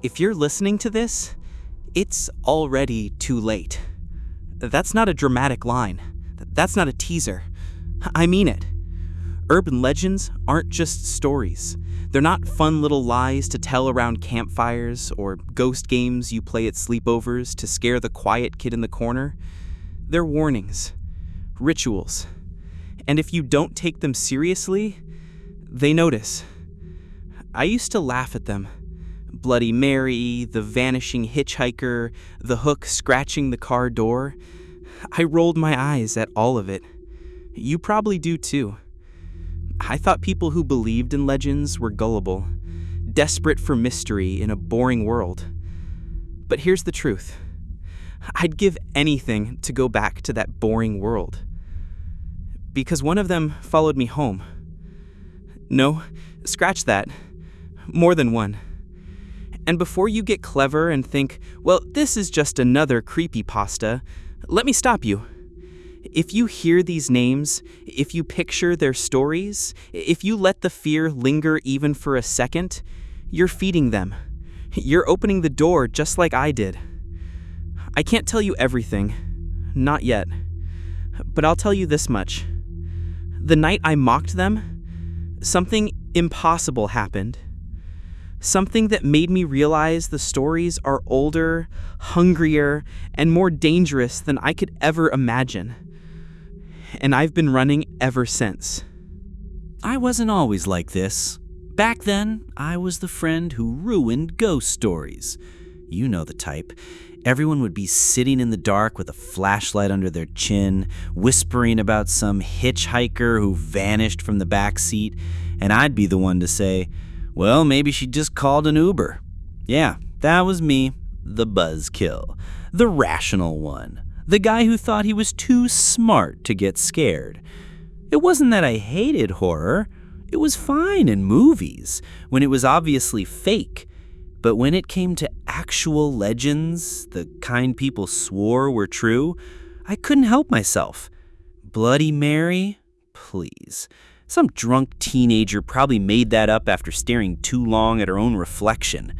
If you're listening to this, it's already too late. That's not a dramatic line. That's not a teaser. I mean it. Urban legends aren't just stories. They're not fun little lies to tell around campfires or ghost games you play at sleepovers to scare the quiet kid in the corner. They're warnings, rituals. And if you don't take them seriously, they notice. I used to laugh at them. Bloody Mary, the vanishing hitchhiker, the hook scratching the car door. I rolled my eyes at all of it. You probably do too. I thought people who believed in legends were gullible, desperate for mystery in a boring world. But here's the truth. I'd give anything to go back to that boring world. Because one of them followed me home. No, scratch that. More than one. And before you get clever and think, well, this is just another creepypasta, let me stop you. If you hear these names, if you picture their stories, if you let the fear linger even for a second, you're feeding them. You're opening the door just like I did. I can't tell you everything. Not yet. But I'll tell you this much. The night I mocked them, something impossible happened. Something that made me realize the stories are older, hungrier, and more dangerous than I could ever imagine. And I've been running ever since. I wasn't always like this. Back then, I was the friend who ruined ghost stories. You know the type. Everyone would be sitting in the dark with a flashlight under their chin, whispering about some hitchhiker who vanished from the back seat, and I'd be the one to say, well, maybe she just called an Uber. Yeah, that was me, the buzzkill, the rational one, the guy who thought he was too smart to get scared. It wasn't that I hated horror. It was fine in movies, when it was obviously fake. But when it came to actual legends, the kind people swore were true, I couldn't help myself. Bloody Mary? Please. Some drunk teenager probably made that up after staring too long at her own reflection.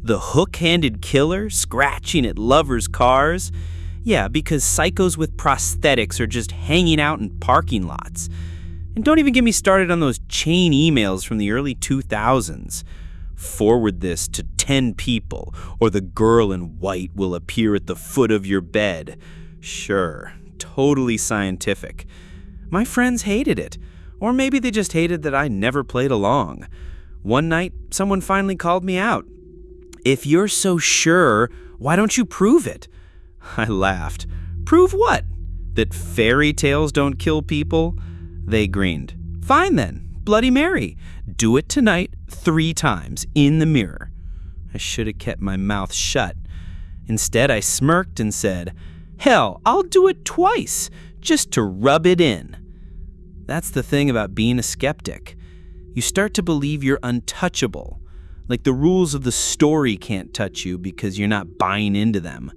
The hook-handed killer scratching at lovers' cars? Yeah, because psychos with prosthetics are just hanging out in parking lots. And don't even get me started on those chain emails from the early 2000s. Forward this to 10 people, or the girl in white will appear at the foot of your bed. Sure, totally scientific. My friends hated it. Or maybe they just hated that I never played along. One night, someone finally called me out. If you're so sure, why don't you prove it? I laughed. Prove what? That fairy tales don't kill people? They grinned. Fine then, Bloody Mary. Do it tonight 3 times in the mirror. I should have kept my mouth shut. Instead, I smirked and said, hell, I'll do it twice, just to rub it in. That's the thing about being a skeptic. You start to believe you're untouchable, like the rules of the story can't touch you because you're not buying into them.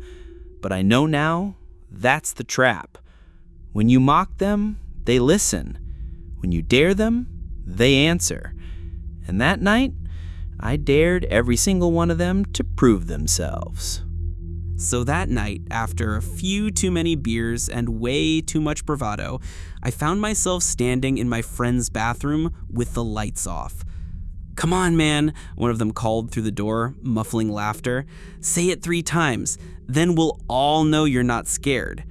But I know now, that's the trap. When you mock them, they listen. When you dare them, they answer. And that night, I dared every single one of them to prove themselves. So that night, after a few too many beers and way too much bravado, I found myself standing in my friend's bathroom with the lights off. Come on, man, one of them called through the door, muffling laughter. Say it 3 times, then we'll all know you're not scared.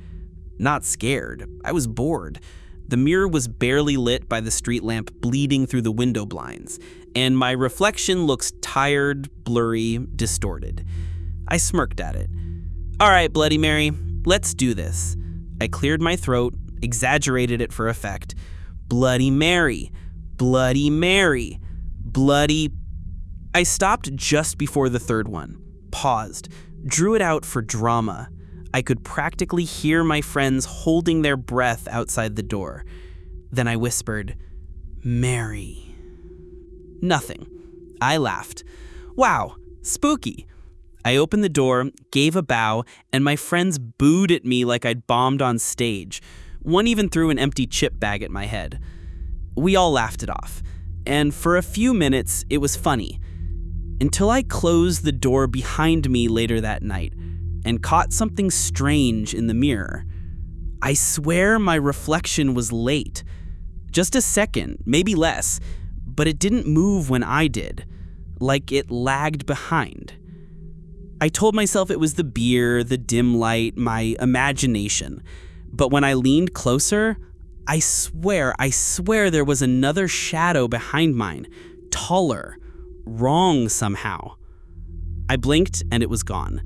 Not scared, I was bored. The mirror was barely lit by the street lamp bleeding through the window blinds, and my reflection looks tired, blurry, distorted. I smirked at it. All right, Bloody Mary, let's do this. I cleared my throat, exaggerated it for effect. Bloody Mary, Bloody Mary, Bloody... I stopped just before the 3rd one, paused, drew it out for drama. I could practically hear my friends holding their breath outside the door. Then I whispered, Mary. Nothing. I laughed. Wow, spooky. I opened the door, gave a bow, and my friends booed at me like I'd bombed on stage. One even threw an empty chip bag at my head. We all laughed it off. And for a few minutes, it was funny. until I closed the door behind me later that night and caught something strange in the mirror. I swear my reflection was late. Just a second, maybe less, but it didn't move when I did, like it lagged behind. I told myself it was the beer, the dim light, my imagination. But when I leaned closer, I swear there was another shadow behind mine, taller, wrong somehow. I blinked and it was gone.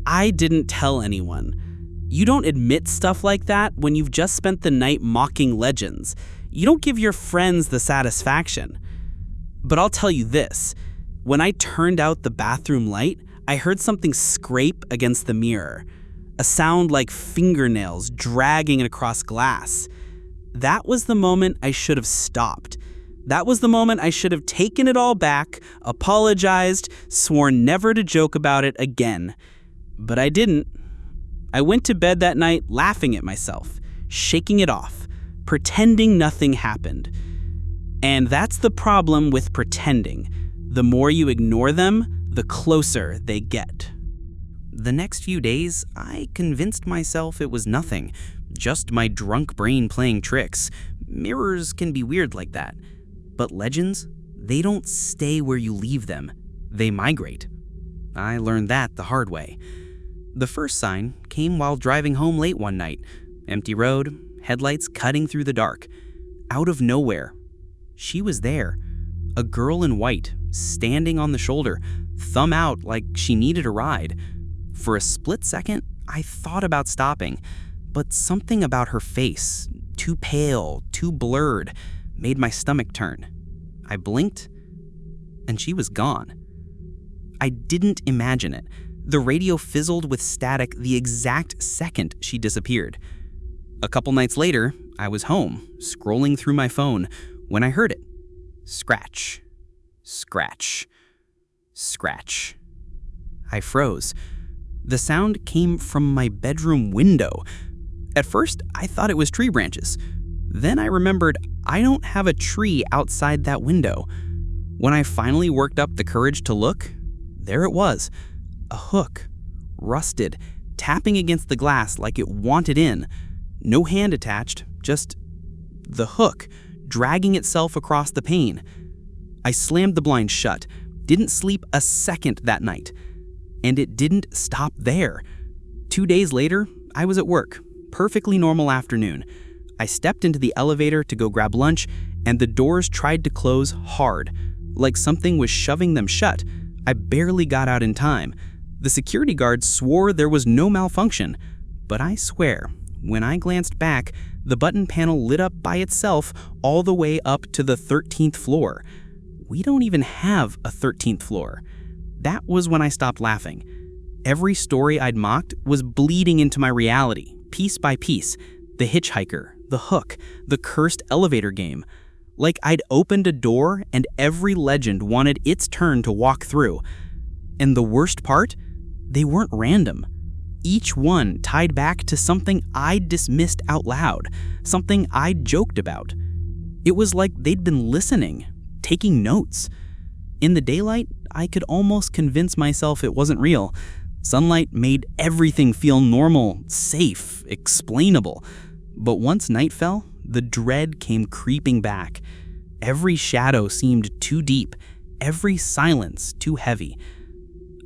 I didn't tell anyone. You don't admit stuff like that when you've just spent the night mocking legends. You don't give your friends the satisfaction. But I'll tell you this, when I turned out the bathroom light, I heard something scrape against the mirror, a sound like fingernails dragging across glass. That was the moment I should have stopped. That was the moment I should have taken it all back, apologized, sworn never to joke about it again. But I didn't. I went to bed that night laughing at myself, shaking it off, pretending nothing happened. And that's the problem with pretending. The more you ignore them, the closer they get. The next few days, I convinced myself it was nothing, just my drunk brain playing tricks. Mirrors can be weird like that. But legends, they don't stay where you leave them. They migrate. I learned that the hard way. The first sign came while driving home late one night. Empty road, headlights cutting through the dark. Out of nowhere, she was there. A girl in white, standing on the shoulder, thumb out like she needed a ride. For a split second, I thought about stopping, but something about her face, too pale, too blurred, made my stomach turn. I blinked, and she was gone. I didn't imagine it. The radio fizzled with static the exact second she disappeared. A couple nights later, I was home, scrolling through my phone, when I heard it. Scratch, scratch, scratch. I froze. The sound came from my bedroom window. At first, I thought it was tree branches. Then I remembered I don't have a tree outside that window. When I finally worked up the courage to look, there it was. A hook, rusted, tapping against the glass like it wanted in. No hand attached, just the hook, dragging itself across the pane. I slammed the blind shut, didn't sleep a second that night. And it didn't stop there. 2 days later, I was at work, perfectly normal afternoon. I stepped into the elevator to go grab lunch, and the doors tried to close hard, like something was shoving them shut. I barely got out in time. The security guard swore there was no malfunction, but I swear, when I glanced back, the button panel lit up by itself all the way up to the 13th floor. We don't even have a 13th floor. That was when I stopped laughing. Every story I'd mocked was bleeding into my reality, piece by piece. The hitchhiker, the hook, the cursed elevator game. Like I'd opened a door and every legend wanted its turn to walk through. And the worst part? They weren't random. Each one tied back to something I'd dismissed out loud, something I'd joked about. It was like they'd been listening, taking notes. In the daylight, I could almost convince myself it wasn't real. Sunlight made everything feel normal, safe, explainable. But once night fell, the dread came creeping back. Every shadow seemed too deep, every silence too heavy.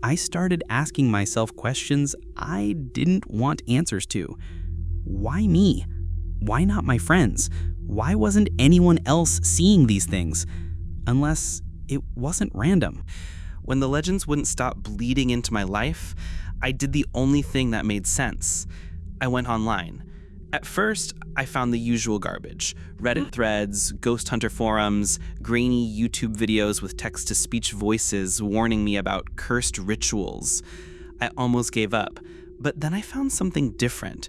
I started asking myself questions I didn't want answers to. Why me? Why not my friends? Why wasn't anyone else seeing these things? Unless it wasn't random. When the legends wouldn't stop bleeding into my life, I did the only thing that made sense. I went online. At first, I found the usual garbage. Reddit threads, ghost hunter forums, grainy YouTube videos with text-to-speech voices warning me about cursed rituals. I almost gave up, but then I found something different.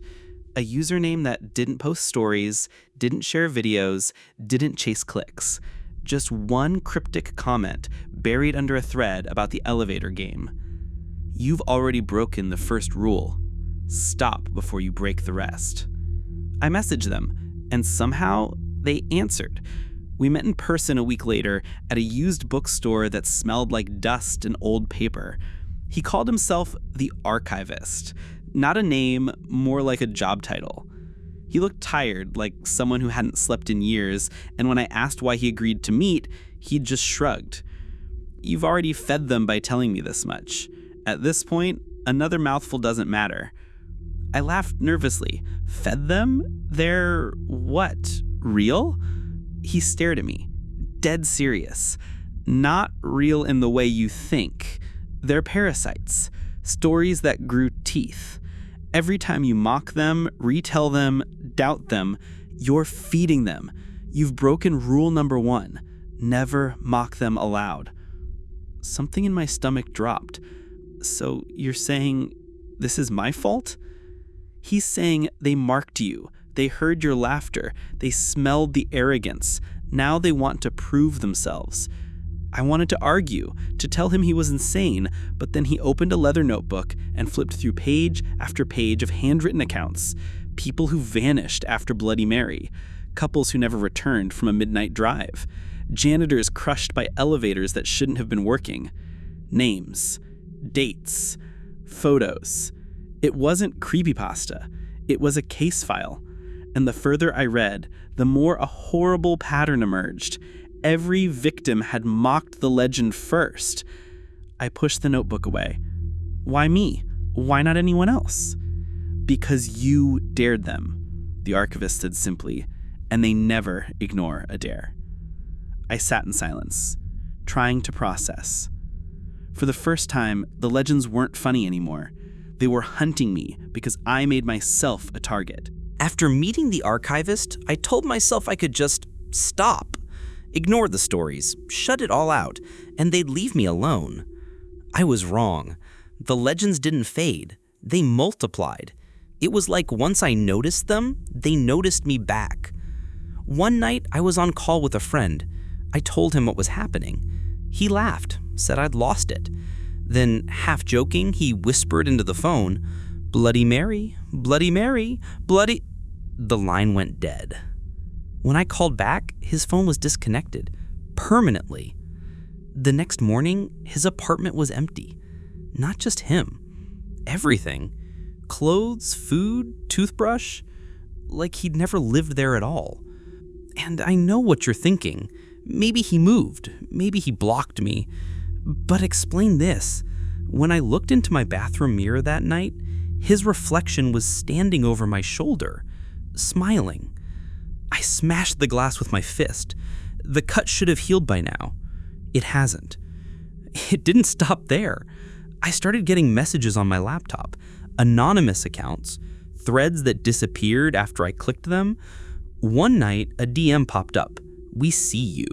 A username that didn't post stories, didn't share videos, didn't chase clicks. Just one cryptic comment buried under a thread about the elevator game. You've already broken the first rule. Stop before you break the rest. I messaged them, and somehow they answered. We met in person a week later at a used bookstore that smelled like dust and old paper. He called himself the archivist. Not a name, more like a job title. He looked tired, like someone who hadn't slept in years, and when I asked why he agreed to meet, he just shrugged. You've already fed them by telling me this much. At this point, another mouthful doesn't matter. I laughed nervously. Fed them? They're what? Real? He stared at me, dead serious. Not real in the way you think. They're parasites, stories that grew teeth. Every time you mock them, retell them, doubt them, you're feeding them. You've broken rule number 1. Never mock them aloud. Something in my stomach dropped. So you're saying this is my fault? He's saying they marked you. They heard your laughter. They smelled the arrogance. Now they want to prove themselves. I wanted to argue, to tell him he was insane, but then he opened a leather notebook and flipped through page after page of handwritten accounts. People who vanished after Bloody Mary. Couples who never returned from a midnight drive. Janitors crushed by elevators that shouldn't have been working. Names. Dates. Photos. It wasn't creepypasta. It was a case file. And the further I read, the more a horrible pattern emerged. Every victim had mocked the legend first. I pushed the notebook away. Why me? Why not anyone else? Because you dared them, the archivist said simply, and they never ignore a dare. I sat in silence, trying to process. For the first time, the legends weren't funny anymore. They were hunting me because I made myself a target. After meeting the archivist, I told myself I could just stop. Ignore the stories, shut it all out, and they'd leave me alone. I was wrong. The legends didn't fade. They multiplied. It was like once I noticed them, they noticed me back. One night, I was on call with a friend. I told him what was happening. He laughed, said I'd lost it. Then, half joking, he whispered into the phone, "Bloody Mary, Bloody Mary, Bloody..." The line went dead. When I called back, his phone was disconnected, permanently. The next morning, his apartment was empty. Not just him. Everything. Clothes, food, toothbrush. Like he'd never lived there at all. And I know what you're thinking. Maybe he moved. Maybe he blocked me. But explain this. When I looked into my bathroom mirror that night, his reflection was standing over my shoulder, smiling. I smashed the glass with my fist. The cut should have healed by now. It hasn't. It didn't stop there. I started getting messages on my laptop, anonymous accounts, threads that disappeared after I clicked them. One night, a DM popped up. "We see you."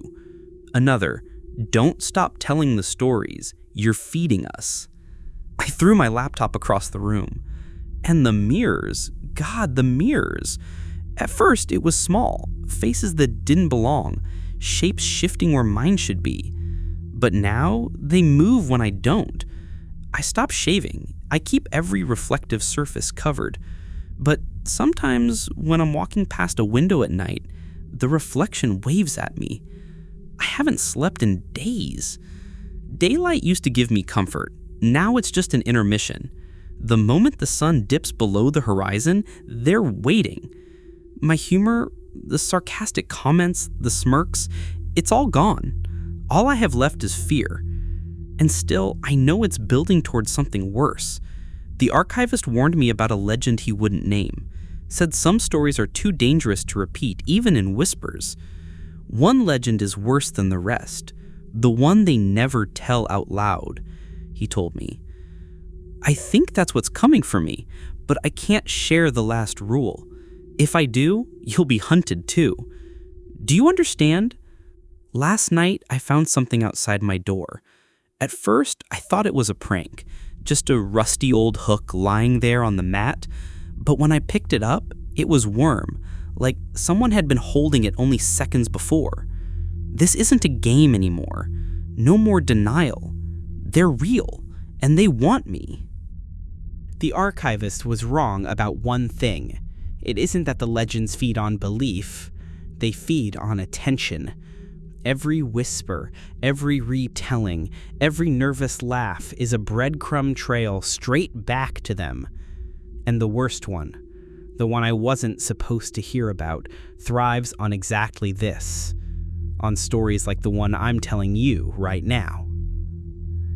Another, "Don't stop telling the stories. You're feeding us." I threw my laptop across the room. And the mirrors, God, the mirrors. At first, it was small, faces that didn't belong, shapes shifting where mine should be. But now, they move when I don't. I stop shaving. I keep every reflective surface covered. But sometimes, when I'm walking past a window at night, the reflection waves at me. I haven't slept in days. Daylight used to give me comfort. Now it's just an intermission. The moment the sun dips below the horizon, they're waiting. My humor, the sarcastic comments, the smirks, it's all gone. All I have left is fear. And still, I know it's building towards something worse. The archivist warned me about a legend he wouldn't name. Said some stories are too dangerous to repeat, even in whispers. One legend is worse than the rest. The one they never tell out loud, he told me. I think that's what's coming for me, but I can't share the last rule. If I do, you'll be hunted too. Do you understand? Last night, I found something outside my door. At first, I thought it was a prank, just a rusty old hook lying there on the mat. But when I picked it up, it was warm, like someone had been holding it only seconds before. This isn't a game anymore. No more denial. They're real, and they want me. The archivist was wrong about one thing. It isn't that the legends feed on belief. They feed on attention. Every whisper, every retelling, every nervous laugh is a breadcrumb trail straight back to them. And the worst one, the one I wasn't supposed to hear about, thrives on exactly this. On stories like the one I'm telling you right now.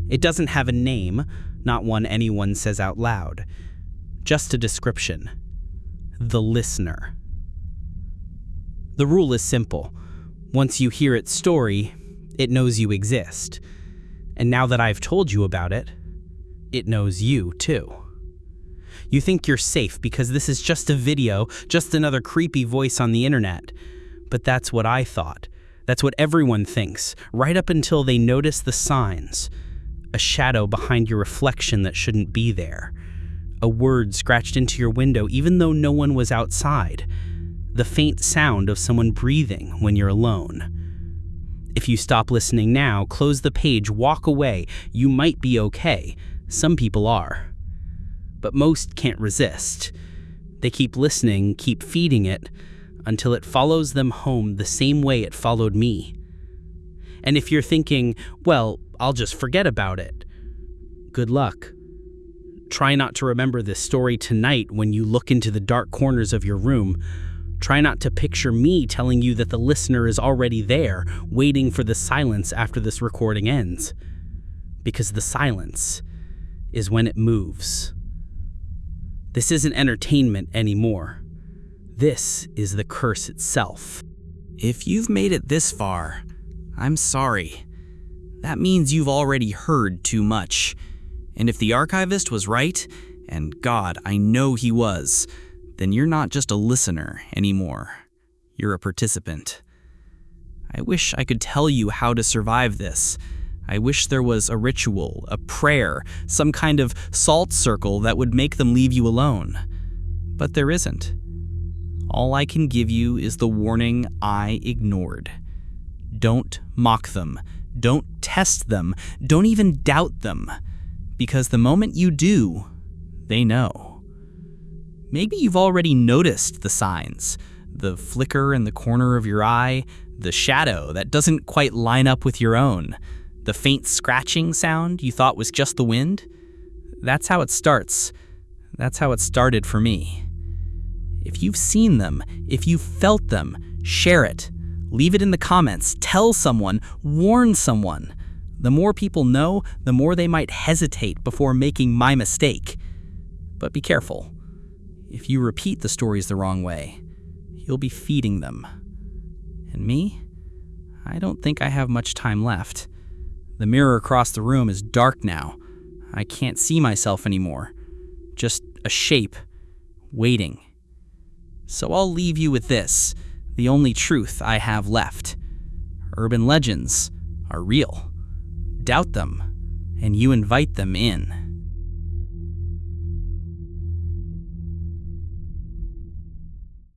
It doesn't have a name, not one anyone says out loud. Just a description. The listener. The rule is simple. Once you hear its story, it knows you exist. And now that I've told you about it, it knows you too. You think you're safe because this is just a video, just another creepy voice on the internet. But that's what I thought. That's what everyone thinks, right up until they notice the signs. A shadow behind your reflection that shouldn't be there. A word scratched into your window even though no one was outside. The faint sound of someone breathing when you're alone. If you stop listening now, close the page, walk away, you might be okay. Some people are. But most can't resist. They keep listening, keep feeding it, until it follows them home the same way it followed me. And if you're thinking, well, I'll just forget about it, good luck. Try not to remember this story tonight when you look into the dark corners of your room. Try not to picture me telling you that the listener is already there, waiting for the silence after this recording ends. Because the silence is when it moves. This isn't entertainment anymore. This is the curse itself. If you've made it this far, I'm sorry. That means you've already heard too much. And if the archivist was right, and God, I know he was, then you're not just a listener anymore. You're a participant. I wish I could tell you how to survive this. I wish there was a ritual, a prayer, some kind of salt circle that would make them leave you alone. But there isn't. All I can give you is the warning I ignored. Don't mock them. Don't test them. Don't even doubt them. Because the moment you do, they know. Maybe you've already noticed the signs. The flicker in the corner of your eye, the shadow that doesn't quite line up with your own, the faint scratching sound you thought was just the wind. That's how it starts. That's how it started for me. If you've seen them, if you've felt them, share it. Leave it in the comments. Tell someone. Warn someone. The more people know, the more they might hesitate before making my mistake. But be careful. If you repeat the stories the wrong way, you'll be feeding them. And me? I don't think I have much time left. The mirror across the room is dark now. I can't see myself anymore. Just a shape, waiting. So I'll leave you with this, the only truth I have left. Urban legends are real. Doubt them, and you invite them in.